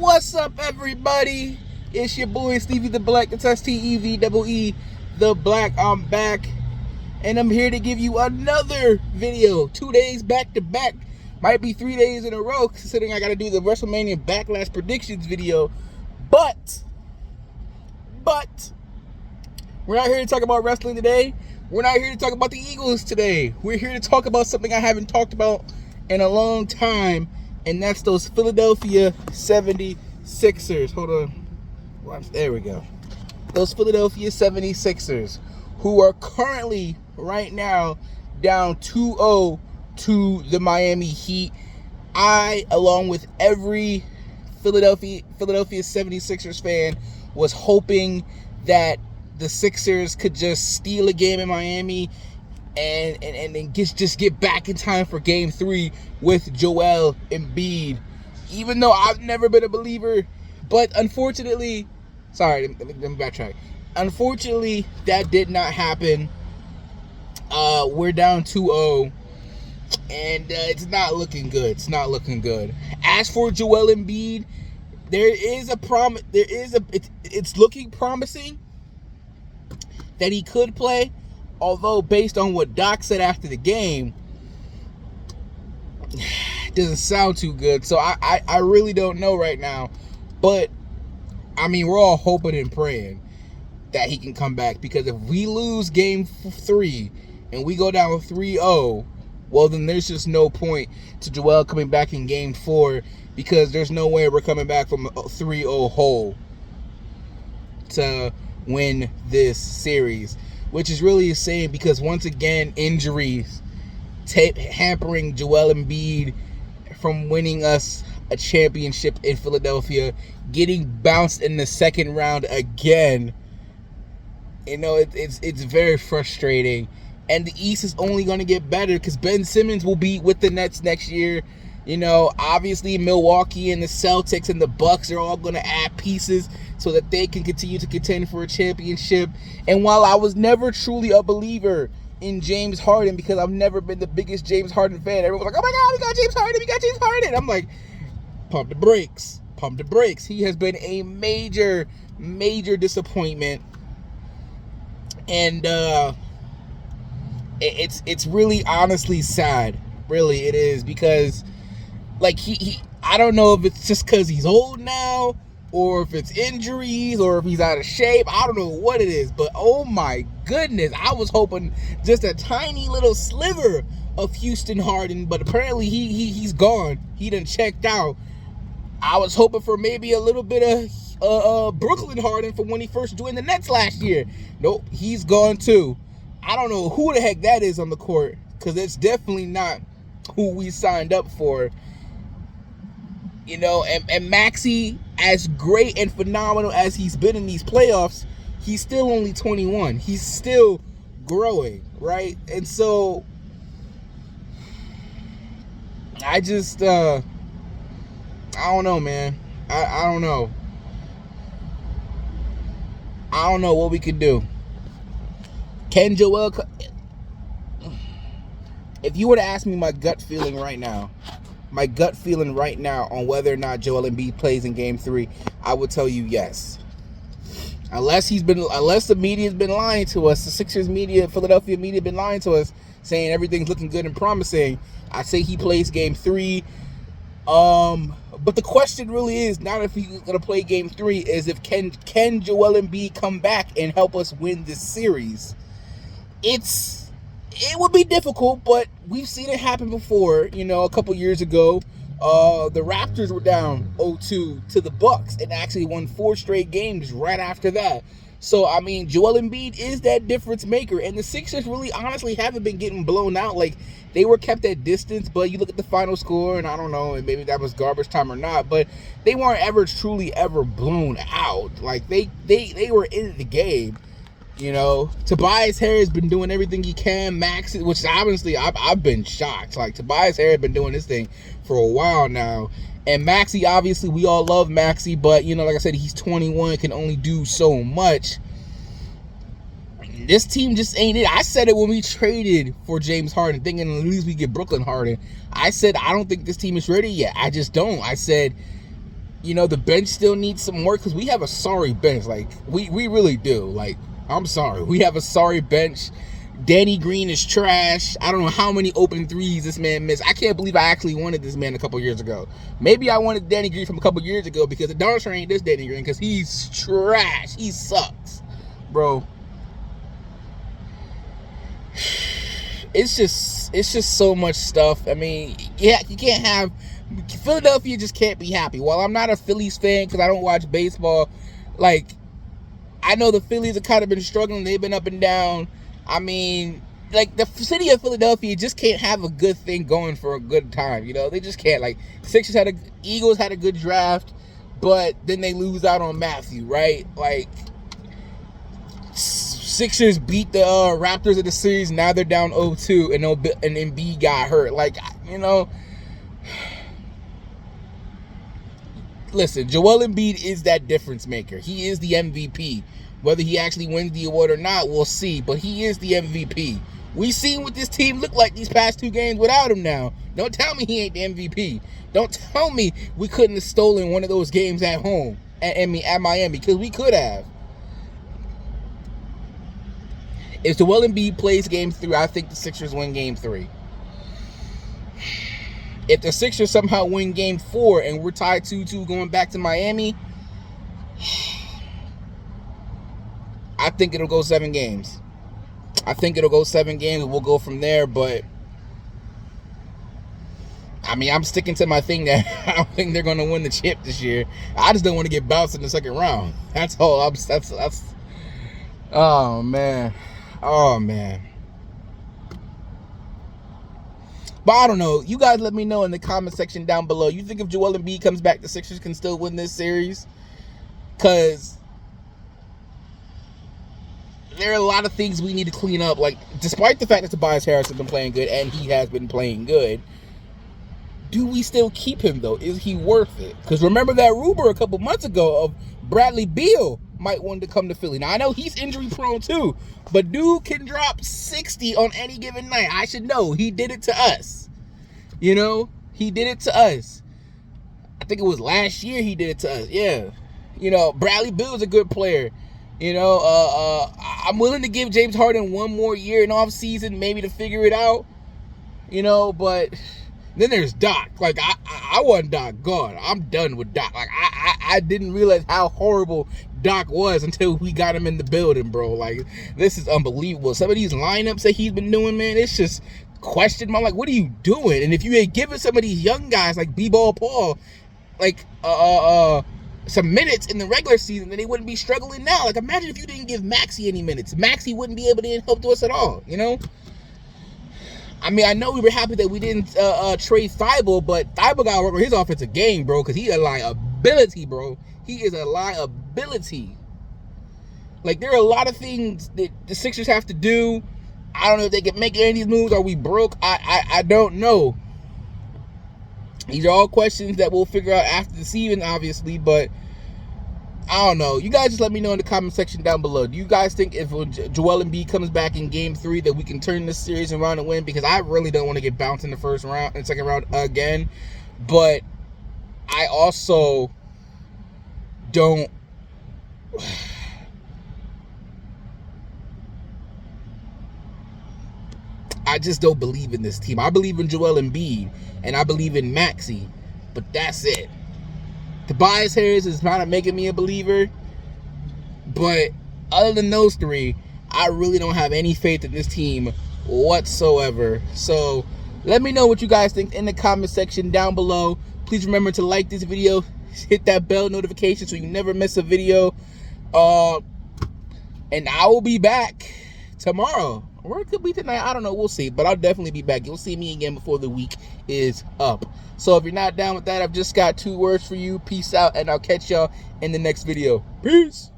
What's up, everybody? It's your boy Stevie the Black. It's STEVEE the Black. I'm back, and I'm here to give you another video. 2 days back to back, might be 3 days in a row, considering I got to do the WrestleMania Backlash predictions video. But we're not here to talk about wrestling today. We're not here to talk about the Eagles today. We're here to talk about something I haven't talked about in a long time, and that's those Philadelphia 76ers. Hold on. There we go. Those Philadelphia 76ers, who are currently, right now, down 2-0 to the Miami Heat. I, along with every Philadelphia 76ers fan, was hoping that the Sixers could just steal a game in Miami and then just get back in time for Game 3 with Joel Embiid. Even though I've never been a believer, but unfortunately, let me backtrack. Unfortunately, that did not happen. We're down 2-0, and it's not looking good. It's not looking good. As for Joel Embiid, it's looking promising that he could play, although based on what Doc said after the game, it doesn't sound too good. So I really don't know right now. But, I mean, we're all hoping and praying that he can come back, because if we lose Game 3 and we go down 3-0, well, then there's just no point to Joel coming back in Game 4, because there's no way we're coming back from a 3-0 hole to win this series, which is really insane, because once again, injuries hampering Joel Embiid from winning us a championship in Philadelphia, getting bounced in the second round again. You know, it's very frustrating, and the East is only going to get better because Ben Simmons will be with the Nets next year. You know, obviously Milwaukee and the Celtics and the Bucks are all going to add pieces so that they can continue to contend for a championship. And while I was never truly a believer in James Harden, because I've never been the biggest James Harden fan, everyone's like, oh my God, we got James Harden. I'm like, pump the brakes. He has been a major disappointment. And it's really honestly sad. Really, it is, because like I don't know if it's just because he's old now, or if it's injuries, or if he's out of shape. I don't know what it is, but oh my goodness, I was hoping just a tiny little sliver of Houston Harden, but apparently he's gone. He done checked out. I was hoping for maybe a little bit of Brooklyn Harden from when he first joined the Nets last year. Nope, he's gone too. I don't know who the heck that is on the court, because it's definitely not who we signed up for. You know, and Maxey, as great and phenomenal as he's been in these playoffs, he's still only 21. He's still growing, right? And so I just I don't know, man. I don't know. I don't know what we can do. Can Joel... If you were to ask me my gut feeling right now on whether or not Joel Embiid plays in Game 3, I would tell you yes. Unless the media's been lying to us, the Sixers media, Philadelphia media, been lying to us, saying everything's looking good and promising, I say he plays Game 3. But the question really is not if he's gonna play Game 3, is if can Joel Embiid come back and help us win this series. It would be difficult, but we've seen it happen before. You know, a couple years ago, the Raptors were down 0-2 to the Bucks and actually won 4 straight games right after that. So, I mean, Joel Embiid is that difference maker, and the Sixers really honestly haven't been getting blown out. Like, they were kept at distance, but you look at the final score, and I don't know, and maybe that was garbage time or not, but they weren't truly ever blown out. Like, they were in the game. You know, Tobias Harris been doing everything he can. Max, which obviously I've been shocked. Like, Tobias Harris been doing this thing for a while now. And Maxey, obviously, we all love Maxey, but, you know, like I said, he's 21, can only do so much. This team just ain't it. I said it when we traded for James Harden, thinking at least we get Brooklyn Harden. I said, I don't think this team is ready yet. I just don't. I said, You know, the bench still needs some work because we have a sorry bench. Like, we really do. Like, I'm sorry. We have a sorry bench. Danny Green is trash. I don't know how many open threes this man missed. I can't believe I actually wanted this man a couple years ago. Maybe I wanted Danny Green from a couple years ago because the darn sure ain't this Danny Green because he's trash. He sucks, bro. It's just so much stuff. I mean, yeah, you can't have Philadelphia just can't be happy. While I'm not a Phillies fan because I don't watch baseball, like, I know the Phillies have kind of been struggling. They've been up and down. I mean, like, the city of Philadelphia just can't have a good thing going for a good time. You know, they just can't. Like, Eagles had a good draft, but then they lose out on Matthew, right? Like, Sixers beat the Raptors in the series. Now they're down 0-2, and Embiid got hurt. Like, you know, listen, Joel Embiid is that difference maker. He is the MVP. Whether he actually wins the award or not, we'll see. But he is the MVP. We've seen what this team looked like these past 2 games without him now. Don't tell me he ain't the MVP. Don't tell me we couldn't have stolen one of those games at home at Miami, because we could have. If Joel Embiid plays game 3, I think the Sixers win game 3. If the Sixers somehow win game 4 and we're tied 2-2 going back to Miami, I think it'll go 7 games. I think it'll go 7 games and we'll go from there. But I mean, I'm sticking to my thing that I don't think they're going to win the chip this year. I just don't want to get bounced in the second round. That's all. That's oh man. Oh man. But I don't know. You guys let me know in the comment section down below. You think if Joel Embiid comes back, the Sixers can still win this series? Because there are a lot of things we need to clean up. Like, despite the fact that Tobias Harris has been playing good, and he has been playing good, do we still keep him, though? Is he worth it? Because remember that rumor a couple months ago of Bradley Beal might want to come to Philly. Now, I know he's injury prone too, but dude can drop 60 on any given night. I should know. He did it to us. You know? He did it to us. I think it was last year he did it to us. Yeah. You know, Bradley Beal's a good player. You know, I'm willing to give James Harden 1 more year in off season, maybe to figure it out. You know, but then there's Doc. Like, I want Doc gone. I'm done with Doc. Like, I didn't realize how horrible Doc was until we got him in the building, bro. Like, this is unbelievable. Some of these lineups that he's been doing, man, it's just question mark. Like, what are you doing? And if you had given some of these young guys like B-Ball Paul, like, some minutes in the regular season, then they wouldn't be struggling now. Like, imagine if you didn't give Maxey any minutes. Maxey wouldn't be able to help us at all, you know? I mean, I know we were happy that we didn't trade Thibault, but Thibault got to work on his offensive game, bro, because he's a liability, bro. He is a liability. Like, there are a lot of things that the Sixers have to do. I don't know if they can make any of these moves. Are we broke? I don't know. These are all questions that we'll figure out after the season, obviously, but I don't know. You guys just let me know in the comment section down below. Do you guys think if Joel Embiid comes back in game 3 that we can turn this series around and win? Because I really don't want to get bounced in the first round and second round again. But I also don't. I just don't believe in this team. I believe in Joel Embiid and I believe in Maxey, but that's it. Tobias Harris is kind of making me a believer, but other than those 3, I really don't have any faith in this team whatsoever. So let me know what you guys think in the comment section down below. Please remember to like this video, hit that bell notification so you never miss a video. And I will be back tomorrow, or it could be tonight. I don't know. We'll see. But I'll definitely be back. You'll see me again before the week is up. So if you're not down with that, I've just got 2 words for you. Peace out, and I'll catch y'all in the next video. Peace.